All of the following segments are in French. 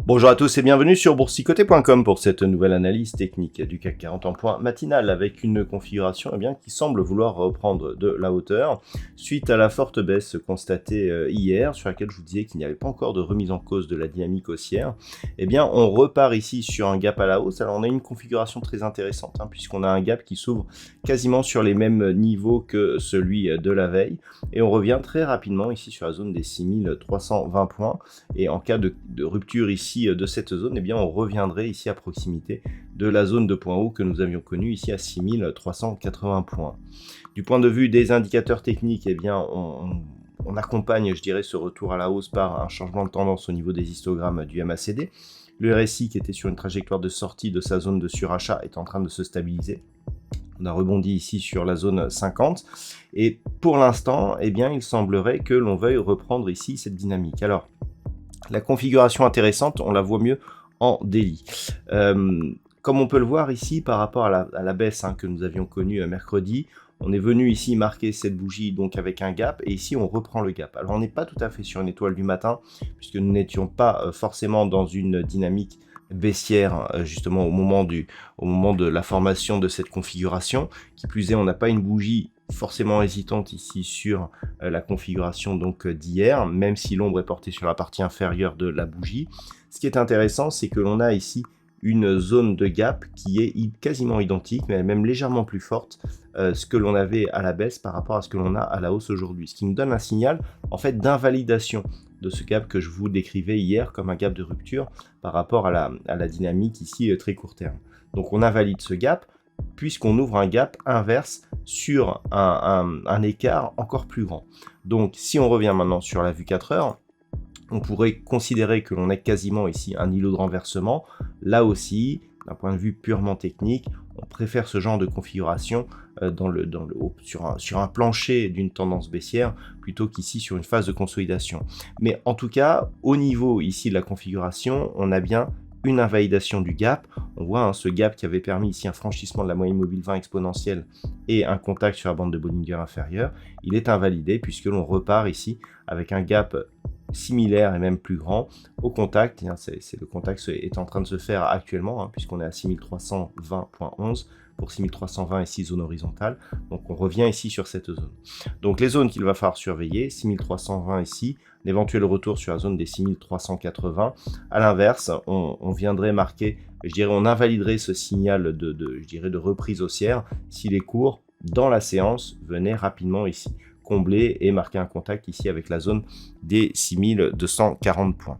Bonjour à tous et bienvenue sur boursicoté.com pour cette nouvelle analyse technique du CAC 40 en point matinal avec une configuration qui semble vouloir reprendre de la hauteur suite à la forte baisse constatée hier sur laquelle je vous disais qu'il n'y avait pas encore de remise en cause de la dynamique haussière. On repart ici sur un gap à la hausse. Alors on a une configuration très intéressante puisqu'on a un gap qui s'ouvre quasiment sur les mêmes niveaux que celui de la veille et on revient très rapidement ici sur la zone des 6320 points et en cas de rupture ici de cette zone, on reviendrait ici à proximité de la zone de point haut que nous avions connue ici à 6380 points. Du point de vue des indicateurs techniques, on accompagne, je dirais, ce retour à la hausse par un changement de tendance au niveau des histogrammes du MACD. Le RSI qui était sur une trajectoire de sortie de sa zone de surachat est en train de se stabiliser. On a rebondi ici sur la zone 50 et pour l'instant, il semblerait que l'on veuille reprendre ici cette dynamique. Alors, la configuration intéressante, on la voit mieux en daily. Comme on peut le voir ici par rapport à la baisse que nous avions connue mercredi, on est venu ici marquer cette bougie donc avec un gap et ici on reprend le gap. Alors on n'est pas tout à fait sur une étoile du matin puisque nous n'étions pas forcément dans une dynamique baissière justement au moment de la formation de cette configuration. Qui plus est, on n'a pas une bougie forcément hésitante ici sur la configuration donc d'hier, même si l'ombre est portée sur la partie inférieure de la bougie. Ce qui est intéressant, c'est que l'on a ici une zone de gap qui est quasiment identique, mais même légèrement plus forte, ce que l'on avait à la baisse par rapport à ce que l'on a à la hausse aujourd'hui. Ce qui nous donne un signal en fait d'invalidation de ce gap que je vous décrivais hier comme un gap de rupture par rapport à la dynamique ici très court terme. Donc on invalide ce gap puisqu'on ouvre un gap inverse sur un écart encore plus grand. Donc si on revient maintenant sur la vue 4 heures, on pourrait considérer que l'on est quasiment ici un îlot de renversement. Là aussi, d'un point de vue purement technique, on préfère ce genre de configuration sur un plancher d'une tendance baissière plutôt qu'ici sur une phase de consolidation. Mais en tout cas, au niveau ici de la configuration, on a bien une invalidation du gap. On voit ce gap qui avait permis ici un franchissement de la moyenne mobile 20 exponentielle et un contact sur la bande de Bollinger inférieure. Il est invalidé puisque l'on repart ici avec un gap similaire et même plus grand au contact. Le contact est en train de se faire actuellement puisqu'on est à 6320.11 pour 6320 ici zone horizontale. Donc on revient ici sur cette zone. Donc les zones qu'il va falloir surveiller, 6320 ici, l'éventuel retour sur la zone des 6380. À l'inverse, on viendrait marquer, on invaliderait ce signal de reprise haussière si les cours dans la séance venaient rapidement ici combler et marquer un contact ici avec la zone des 6240 points.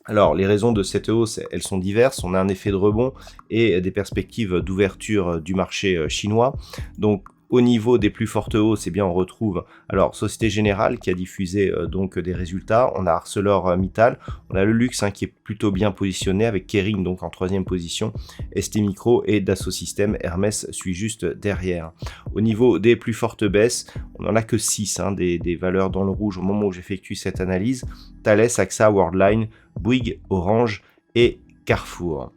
Alors, les raisons de cette hausse, elles sont diverses. On a un effet de rebond et des perspectives d'ouverture du marché chinois. Donc, au niveau des plus fortes hausses, on retrouve Société Générale qui a diffusé donc des résultats. On a ArcelorMittal, on a le luxe qui est plutôt bien positionné avec Kering donc en troisième position, ST Micro et Dassault Systèmes. Hermès suit juste derrière. Au niveau des plus fortes baisses, on n'en a que 6 des valeurs dans le rouge au moment où j'effectue cette analyse. Thales, AXA, Worldline, Bouygues, Orange et Carrefour.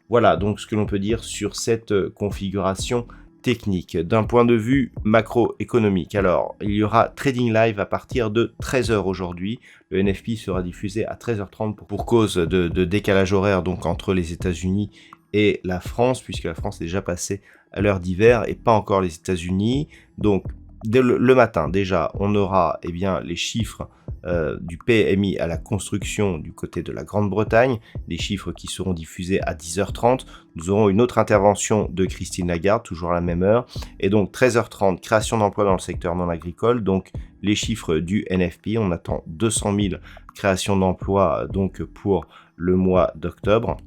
Voilà donc ce que l'on peut dire sur cette configuration technique. D'un point de vue macroéconomique, alors il y aura Trading Live à partir de 13h aujourd'hui. Le NFP sera diffusé à 13h30 pour cause de décalage horaire donc entre les États-Unis et la France, puisque la France est déjà passée à l'heure d'hiver et pas encore les États-Unis. Donc dès le matin déjà, on aura les chiffres du PMI à la construction du côté de la Grande-Bretagne, des chiffres qui seront diffusés à 10h30. Nous aurons une autre intervention de Christine Lagarde, toujours à la même heure. Et donc 13h30, création d'emplois dans le secteur non agricole. Donc les chiffres du NFP, on attend 200 000 créations d'emplois donc pour le mois d'octobre.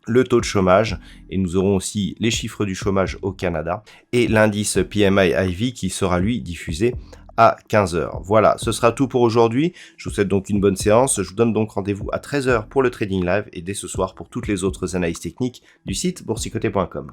Le taux de chômage, et nous aurons aussi les chiffres du chômage au Canada et l'indice PMI IV qui sera lui diffusé à 15h. Voilà, ce sera tout pour aujourd'hui. Je vous souhaite donc une bonne séance. Je vous donne donc rendez-vous à 13h pour le Trading Live et dès ce soir pour toutes les autres analyses techniques du site boursicoté.com.